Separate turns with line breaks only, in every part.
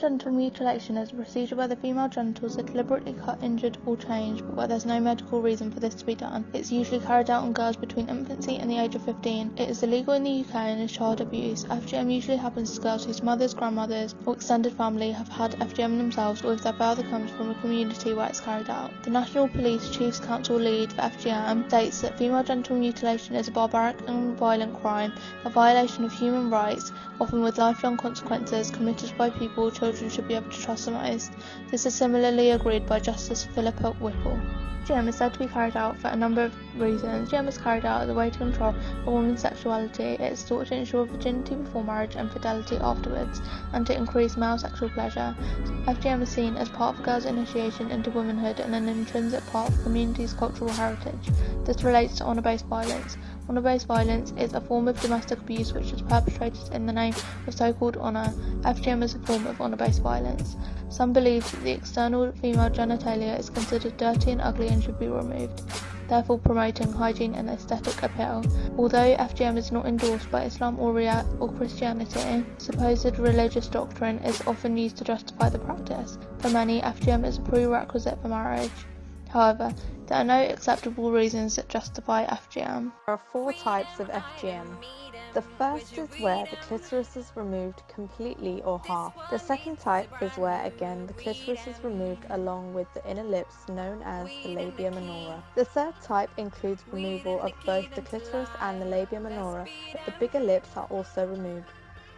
genital mutilation is a procedure where the female genitals are deliberately cut, injured or changed, but where there's no medical reason for this to be done. It's usually carried out on girls between infancy and the age of 15. It is illegal in the UK and is child abuse. FGM usually happens to girls whose mothers, grandmothers or extended family have had FGM themselves, or if their father comes from a community where it's carried out. The National Police Chiefs Council lead for FGM states that female genital mutilation is a barbaric and violent crime, a violation of human rights, often with lifelong consequences, committed by people children should be able to trust the most. This is similarly agreed by Justice Philippa Whipple. FGM is said to be carried out for a number of reasons. FGM is carried out as a way to control a woman's sexuality. It is thought to ensure virginity before marriage and fidelity afterwards, and to increase male sexual pleasure. FGM is seen as part of a girl's initiation into womanhood and an intrinsic part of the community's cultural heritage. This relates to honour-based violence. Honour-based violence is a form of domestic abuse which is perpetrated in the name of so-called honour. FGM is a form of honour-based violence. Some believe that the external female genitalia is considered dirty and ugly and should be removed, therefore promoting hygiene and aesthetic appeal. Although FGM is not endorsed by Islam or Christianity, supposed religious doctrine is often used to justify the practice. For many, FGM is a prerequisite for marriage. However, there are no acceptable reasons that justify FGM.
There are 4 types of FGM. The first is where the clitoris is removed completely or half. The second type is where again the clitoris is removed along with the inner lips, known as the labia minora. The third type includes removal of both the clitoris and the labia minora, but the bigger lips are also removed.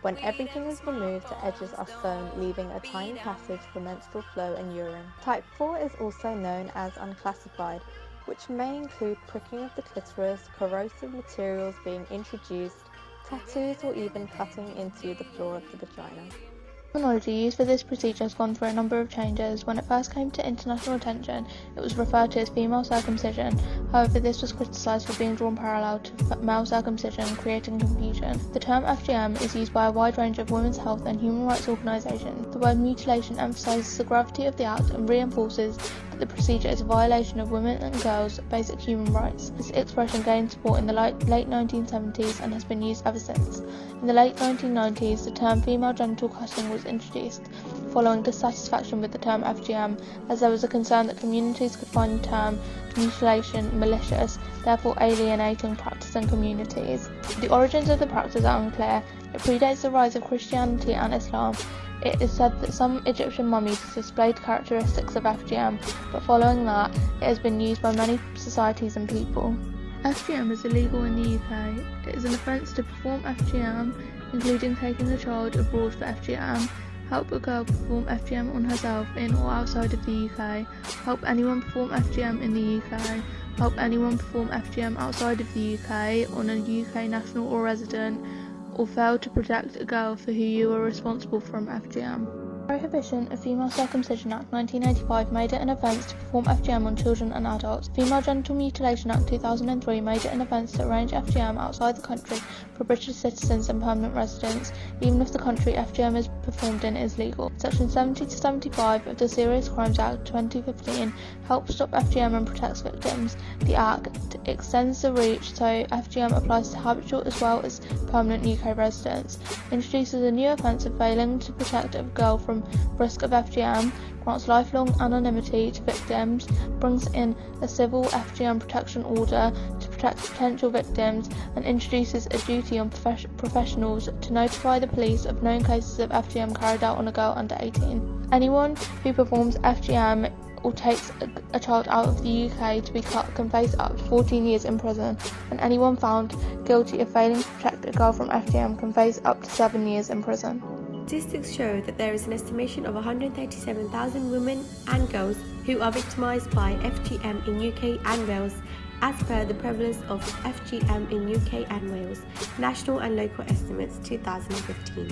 When everything is removed, the edges are sewn, leaving a tiny passage for menstrual flow and urine. Type 4 is also known as unclassified, which may include pricking of the clitoris, corrosive materials being introduced, tattoos, or even cutting into the floor of the vagina.
Terminology used for this procedure has gone through a number of changes. When it first came to international attention, it was referred to as female circumcision. However, this was criticised for being drawn parallel to male circumcision, creating confusion. The term FGM is used by a wide range of women's health and human rights organisations. The word mutilation emphasises the gravity of the act and reinforces that the procedure is a violation of women and girls' basic human rights. This expression gained support in the late 1970s and has been used ever since. In the late 1990s, the term female genital cutting was introduced, following dissatisfaction with the term FGM, as there was a concern that communities could find the term mutilation malicious, therefore alienating practicing communities. The origins of the practice are unclear. It predates the rise of Christianity and Islam. It is said that some Egyptian mummies displayed characteristics of FGM, but following that, it has been used by many societies and people. FGM is illegal in the UK. It is an offence to perform FGM, including taking a child abroad for FGM, help a girl perform FGM on herself in or outside of the UK, help anyone perform FGM in the UK, help anyone perform FGM outside of the UK on a UK national or resident, or fail to protect a girl for who you are responsible from FGM. Prohibition of Female Circumcision Act 1985 made it an offence to perform FGM on children and adults. Female Genital Mutilation Act 2003 made it an offence to arrange FGM outside the country for British citizens and permanent residents, even if the country FGM is performed in is legal. Section 70 to 75 of the Serious Crimes Act 2015 helps stop FGM and protects victims. The Act extends the reach so FGM applies to habitual as well as permanent UK residents, introduces a new offence of failing to protect a girl from risk of FGM, grants lifelong anonymity to victims, brings in a civil FGM protection order to protect potential victims, and introduces a duty on professionals to notify the police of known cases of FGM carried out on a girl under 18. Anyone who performs FGM or takes a child out of the UK to be cut can face up to 14 years in prison, and anyone found guilty of failing to protect a girl from FGM can face up to 7 years in prison.
Statistics show that there is an estimation of 137,000 women and girls who are victimised by FGM in UK and Wales, as per the prevalence of FGM in UK and Wales, National and Local Estimates 2015.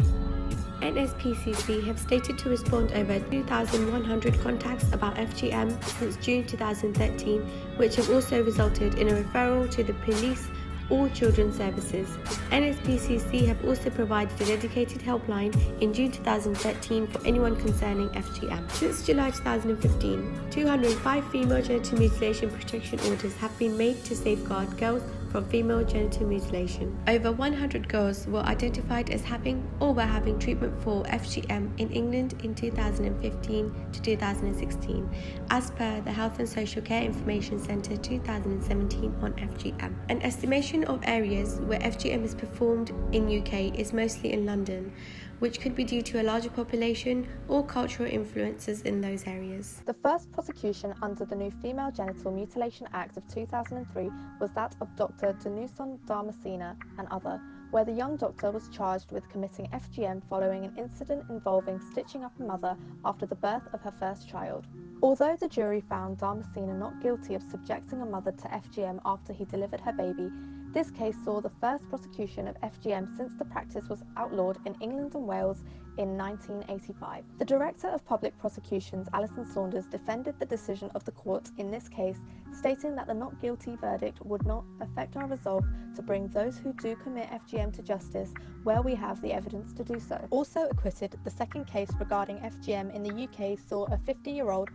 NSPCC have stated to respond over 2,100 contacts about FGM since June 2013, which have also resulted in a referral to the police or children's services. NSPCC have also provided a dedicated helpline in June 2013 for anyone concerning FGM. Since July 2015, 205 female genital mutilation protection orders have been made to safeguard girls from female genital mutilation. Over 100 girls were identified as having or were having treatment for FGM in England in 2015 to 2016, as per the Health and Social Care Information Centre 2017 on FGM. An estimation of areas where FGM is performed in UK is mostly in London, which could be due to a larger population or cultural influences in those areas.
The first prosecution under the new Female Genital Mutilation Act of 2003 was that of Dr. Damascena and other, where the young doctor was charged with committing FGM following an incident involving stitching up a mother after the birth of her first child. Although the jury found Damascena not guilty of subjecting a mother to FGM after he delivered her baby, this case saw the first prosecution of FGM since the practice was outlawed in England and Wales in 1985. The Director of Public Prosecutions, Alison Saunders, defended the decision of the court in this case, stating that the not guilty verdict would not affect our resolve to bring those who do commit FGM to justice where we have the evidence to do so. Also acquitted, the second case regarding FGM in the UK saw a 50-year-old